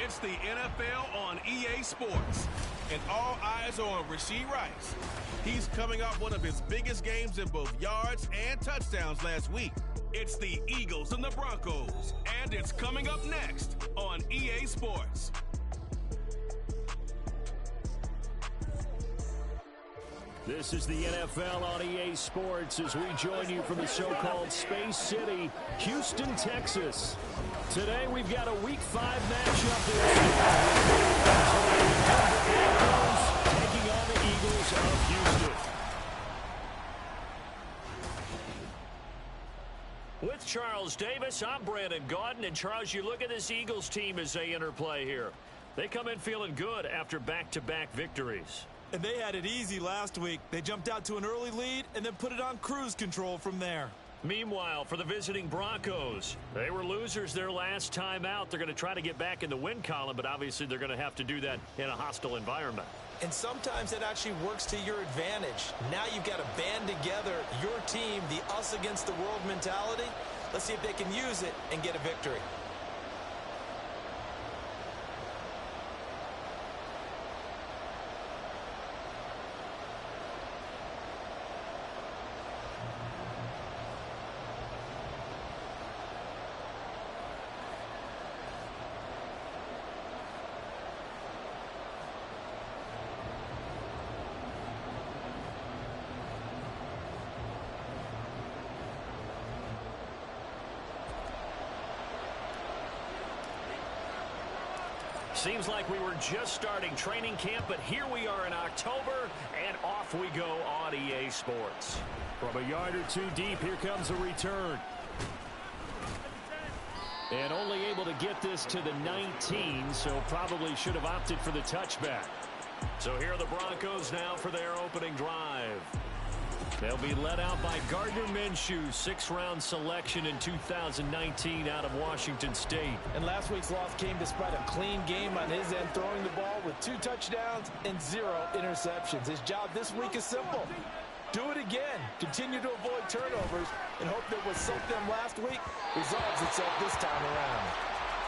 It's the NFL on EA Sports, and all eyes are on Rashee Rice. He's coming off one of his biggest games in both yards and touchdowns last week. It's the Eagles and the Broncos, and it's coming up next on EA Sports. This is the NFL on EA Sports as we join you from the so-called Space City, Houston, Texas. Today we've got a Week 5 matchup taking on the Eagles of Houston. With Charles Davis, I'm Brandon Gaudin. And Charles, you look at this Eagles team as they interplay here. They come in feeling good after back-to-back victories. And they had it easy last week. They jumped out to an early lead and then put it on cruise control from there. Meanwhile, for the visiting Broncos, they were losers their last time out. They're going to try to get back in the win column, but obviously they're going to have to do that in a hostile environment. And sometimes it actually works to your advantage. Now you've got to band together your team, the us against the world mentality. Let's see if they can use it and get a victory. Seems like we were just starting training camp, but here we are in October, and off we go on EA Sports. From a yard or two deep, here comes a return. And only able to get this to the 19, so probably should have opted for the touchback. So here are the Broncos now for their opening drive. They'll be led out by Gardner Minshew, 6th-round selection in 2019 out of Washington State. And last week's loss came despite a clean game on his end, throwing the ball with 2 touchdowns and 0 interceptions. His job this week is simple. Do it again. Continue to avoid turnovers and hope that what sunk them last week resolves itself this time around.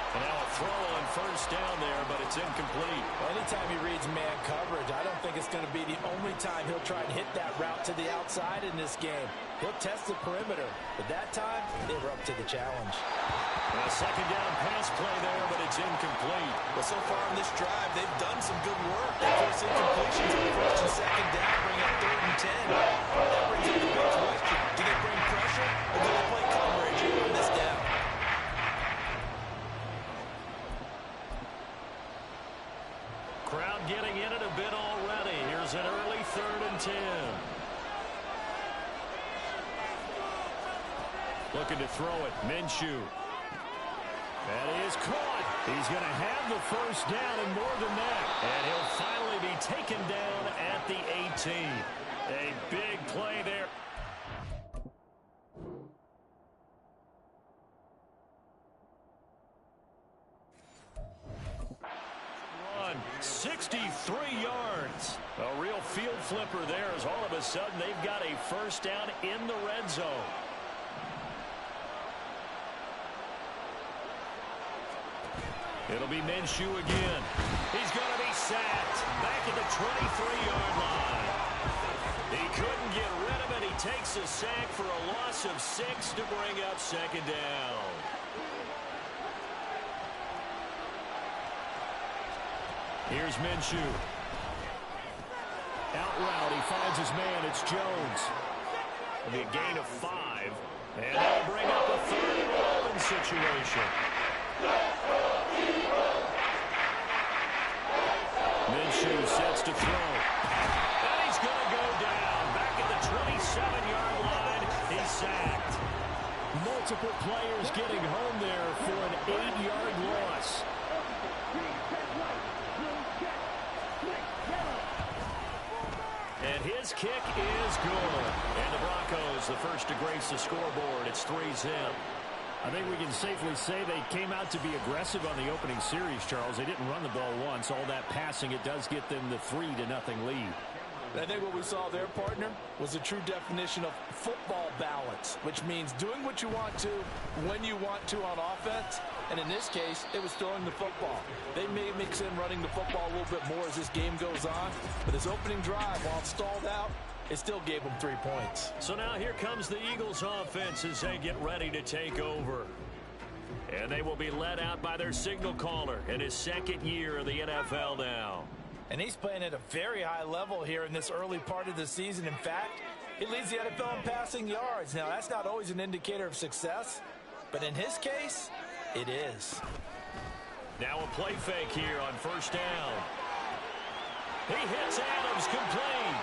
And now a throw on first down there, but it's incomplete. Anytime he reads man coverage, I don't think it's going to be the only time he'll try and hit that route to the outside in this game. He'll test the perimeter, but that time, they were up to the challenge. And a second down pass play there, but it's incomplete. But so far on this drive, they've done some good work. They force incompletions on first and second down, bring up 3rd and 10. That brings up the big question. Do they bring pressure, or do they play coverage on this down? Crowd getting in it a bit already. Here's an early 3rd and 10. Looking to throw it. Minshew. That is caught. He's going to have the first down and more than that. And he'll finally be taken down at the 18. A big play there. 63 yards. A real field flipper there as all of a sudden they've got a first down in the red zone. It'll be Minshew again. He's going to be sacked back at the 23-yard line. He couldn't get rid of it. He takes a sack for a loss of 6 to bring up second down. Here's Minshew. Out route, he finds his man. It's Jones. It'll be a gain of 5. And that'll bring up a 3rd and 11 situation. Minshew sets to throw. And he's going to go down. Back at the 27-yard line. He's sacked. Multiple players getting home there for an 8-yard loss. And his kick is good. And the Broncos, the first to grace the scoreboard. It's 3-zip. I think we can safely say they came out to be aggressive on the opening series, Charles. They didn't run the ball once. All that passing, it does get them the 3-0 lead. I think what we saw there, partner, was a true definition of football balance, which means doing what you want to, when you want to on offense, And in this case, it was throwing the football. They may mix in running the football a little bit more as this game goes on, but his opening drive, while it stalled out, it still gave him 3 points. So now here comes the Eagles offense as they get ready to take over. And they will be led out by their signal caller in his second year of the NFL now. And he's playing at a very high level here in this early part of the season. In fact, he leads the NFL in passing yards. Now, that's not always an indicator of success, but in his case, it is. Now a play fake here on first down. He hits Adams complete.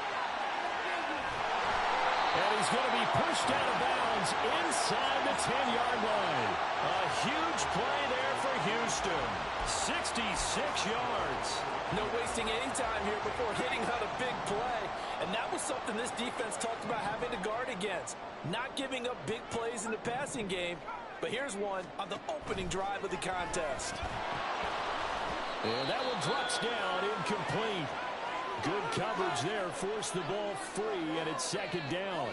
And he's going to be pushed out of bounds inside the 10-yard line. A huge play there for Houston. 66 yards. No wasting any time here before hitting on a big play. And that was something this defense talked about having to guard against. Not giving up big plays in the passing game. But here's one on the opening drive of the contest. And that one drops down, incomplete. Good coverage there, forced the ball free, and it's second down.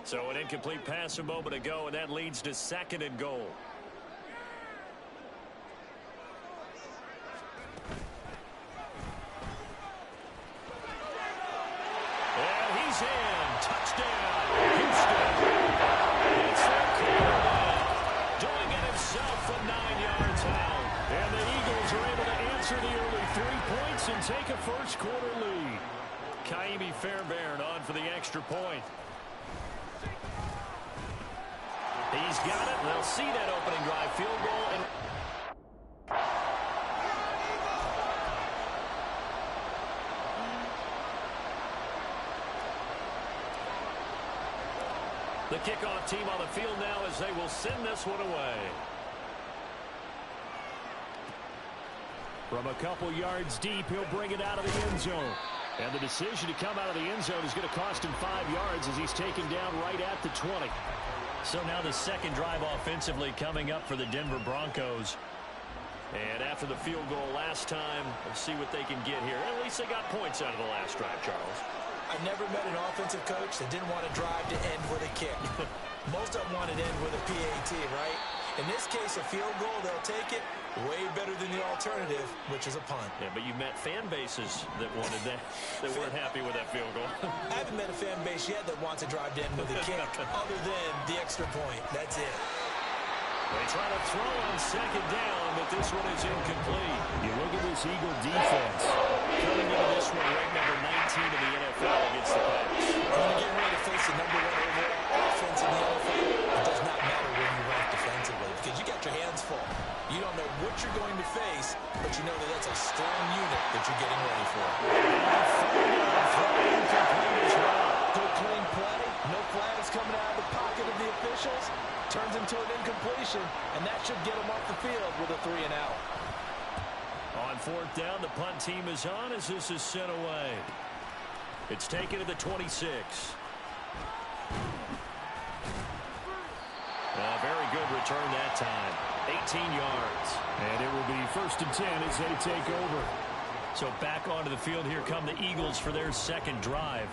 So an incomplete pass a moment ago, and that leads to second and goal. And he's in. Touchdown, Houston. It's their quarterback doing it himself from 9 yards out. And the Eagles are able to answer the early 3 points and take a first-quarter lead. Kaimi Fairbairn on for the extra point. He's got it. They'll see that opening drive field goal. And the kickoff team on the field now as they will send this one away. From a couple yards deep, he'll bring it out of the end zone. And the decision to come out of the end zone is going to cost him 5 yards as he's taken down right at the 20. So now the second drive offensively coming up for the Denver Broncos. And after the field goal last time, we'll see what they can get here. At least they got points out of the last drive, Charles. I've never met an offensive coach that didn't want to drive to end with a kick. Most of them wanted to end with a PAT, right? In this case, a field goal, they'll take it. Way better than the alternative, which is a punt. Yeah, but you met fan bases that wanted that, that weren't happy with that field goal. I haven't met a fan base yet that wants to drive in with a kick, other than the extra point. That's it. They try to throw on second down, but this one is incomplete. You look at this Eagle defense. Coming into this one, ranked number 19 in the NFL against the Pats. When you get ready to face the number 1 overall offense in the NFL, it does not matter where you rank defensively because you got your hands full. You don't know what you're going to face, but you know that that's a strong unit that you're getting ready for. Good clean play. No flags coming out of the pocket of the officials. Turns into an incompletion, and that should get him off the field with a 3-and-out. On fourth down, the punt team is on as this is sent away. It's taken to the 26. A very good return that time. 18 yards. And it will be 1st and 10 as they take over. So back onto the field, here come the Eagles for their second drive.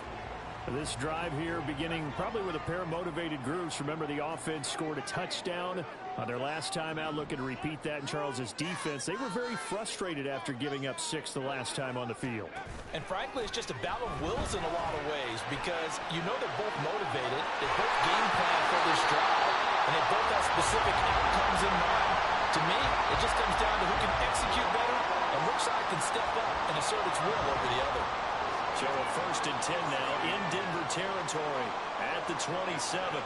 This drive here beginning probably with a pair of motivated groups. Remember, the offense scored a touchdown on their last time out. Looking to repeat that in Charles's defense. They were very frustrated after giving up 6 the last time on the field. And frankly, it's just a battle of wills in a lot of ways because you know they're both motivated. They both game plan for this drive, and they both have specific outcomes in mind. To me, it just comes down to who can execute better and which side can step up and assert its will over the other. So a 1st and 10 now in Denver territory at the 27.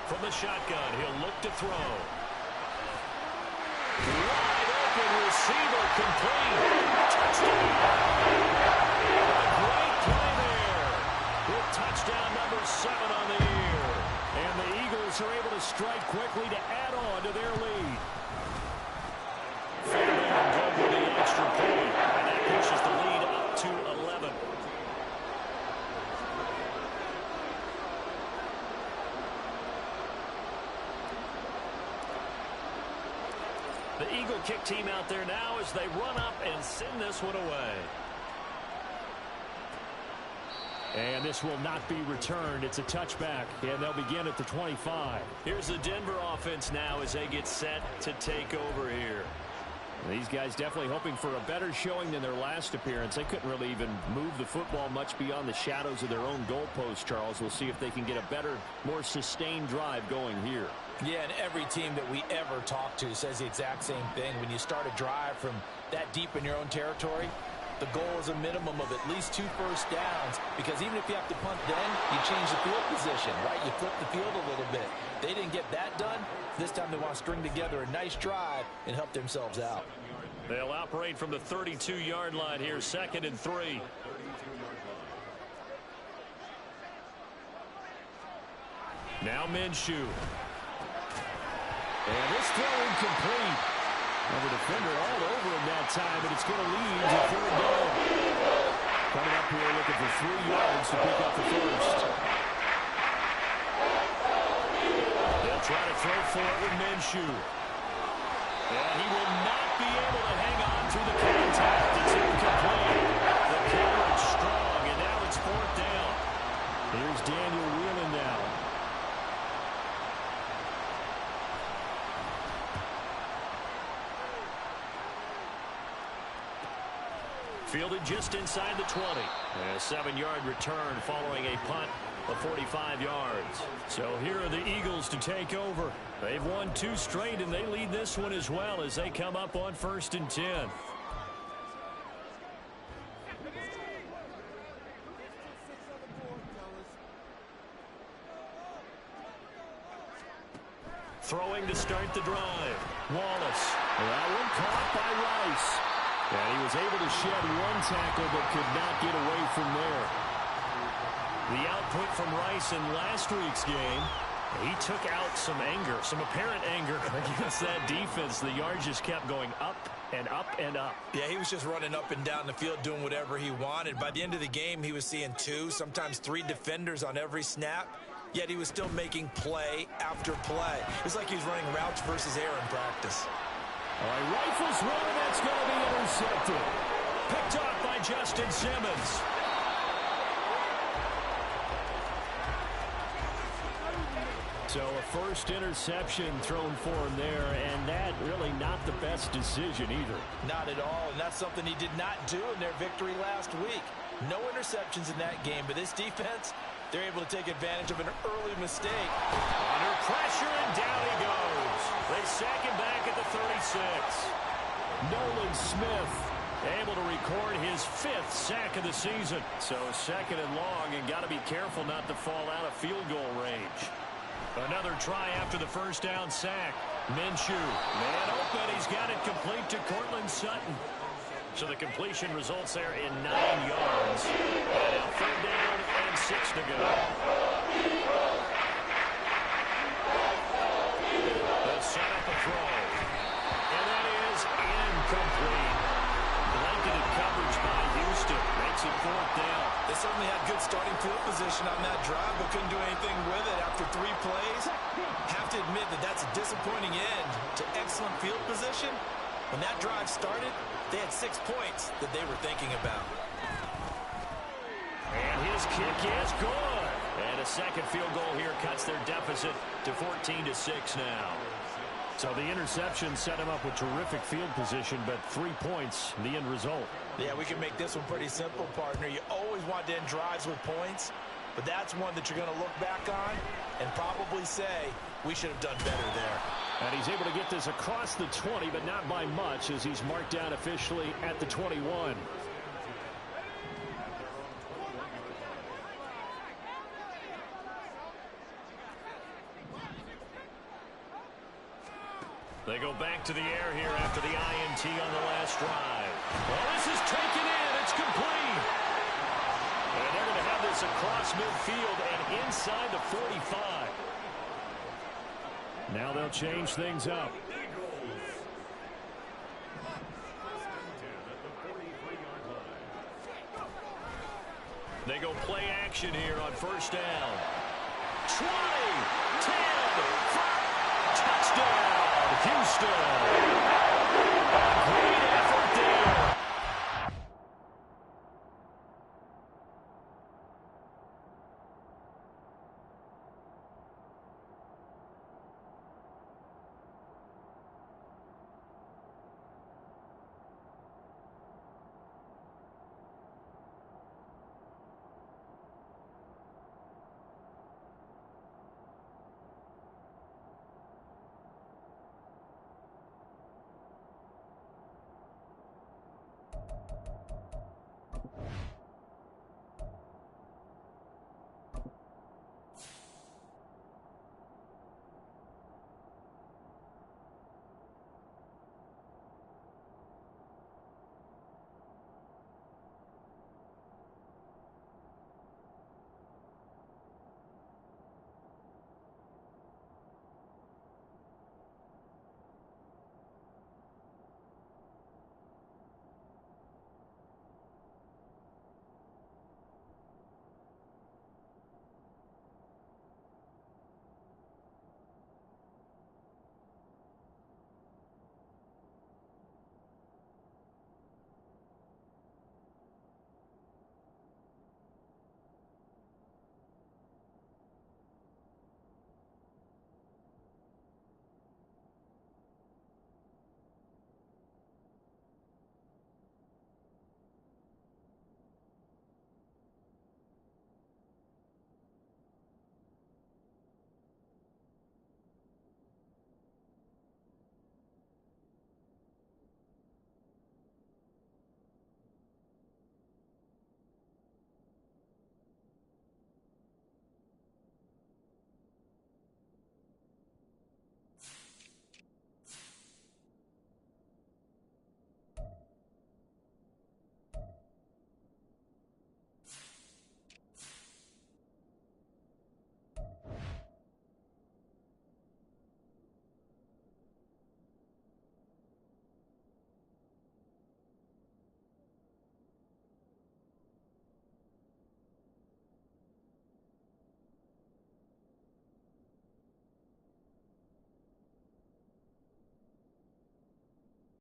From the shotgun, he'll look to throw. Wide open receiver complete. Touchdown. A great play there. With touchdown number 7 on the year. And the Eagles are able to strike quickly to add on to their lead. Fairbairn good with the extra point. And that pushes the lead up to 11. The Eagle kick team out there now as they run up and send this one away. And this will not be returned. It's a touchback, and they'll begin at the 25. Here's the Denver offense now as they get set to take over here. These guys definitely hoping for a better showing than their last appearance. They couldn't really even move the football much beyond the shadows of their own goalpost, Charles. We'll see if they can get a better, more sustained drive going here. Yeah, and every team that we ever talk to says the exact same thing. When you start a drive from that deep in your own territory, the goal is a minimum of at least 2 first downs, because even if you have to punt then, you change the field position, right? You flip the field a little bit. They didn't get that done. This time they want to string together a nice drive and help themselves out. They'll operate from the 32-yard line here, 2nd and 3. Now Minshew. And this throw incomplete. And the defender all over him that time, but it's going to lead to 3rd down. Coming up here looking for 3 yards to pick up the first. They'll try to throw for it with Minshew. And he will not be able to hang on through the contact. It's incomplete. The coverage strong, and now it's 4th down. Here's Daniel Whelan now. Fielded just inside the 20. A 7-yard return following a punt of 45 yards. So here are the Eagles to take over. They've won 2 straight, and they lead this one as well as they come up on 1st and 10. Throwing to start the drive. Wallace. That one caught by Rice. And he was able to shed 1 tackle but could not get away from there. The output from Rice in last week's game, he took out some anger, some apparent anger against that defense. The yards just kept going up and up and up. Yeah, he was just running up and down the field doing whatever he wanted. By the end of the game, he was seeing 2, sometimes 3 defenders on every snap. Yet he was still making play after play. It's like he was running routes versus air in practice. All right, rifles one, and that's going to be intercepted. Picked off by Justin Simmons. So a first interception thrown for him there, and that really not the best decision either. Not at all, and that's something he did not do in their victory last week. No interceptions in that game, but this defense, they're able to take advantage of an early mistake. Under pressure, and down he goes. They sack him back at the 36. Nolan Smith able to record his 5th sack of the season. So 2nd and long, and got to be careful not to fall out of field goal range. Another try after the first down sack. Minshew, man open. He's got it complete to Cortland Sutton. So the completion results there in 9 yards. And now 3rd down and 6 to go. They'll set up a throw. And that is incomplete. Blanketed coverage by Houston. Makes it 4th down. They certainly had good starting field position on that drive, but couldn't do anything with it after 3 plays. Have to admit that that's a disappointing end to excellent field position. When that drive started, they had 6 points that they were thinking about. And his kick is good. And a second field goal here cuts their deficit to 14-6 now. So the interception set him up with terrific field position, but 3 points, the end result. Yeah, we can make this one pretty simple, partner. You always want to end drives with points, but that's one that you're going to look back on and probably say, we should have done better there. And he's able to get this across the 20, but not by much, as he's marked down officially at the 21. They go back to the air here after the INT on the last drive. Well, this is taken in. It's complete. And they're going to have this across midfield and inside the 45. Now they'll change things up. They go play action here on 1st down. 20, 10, 5, touchdown, Houston.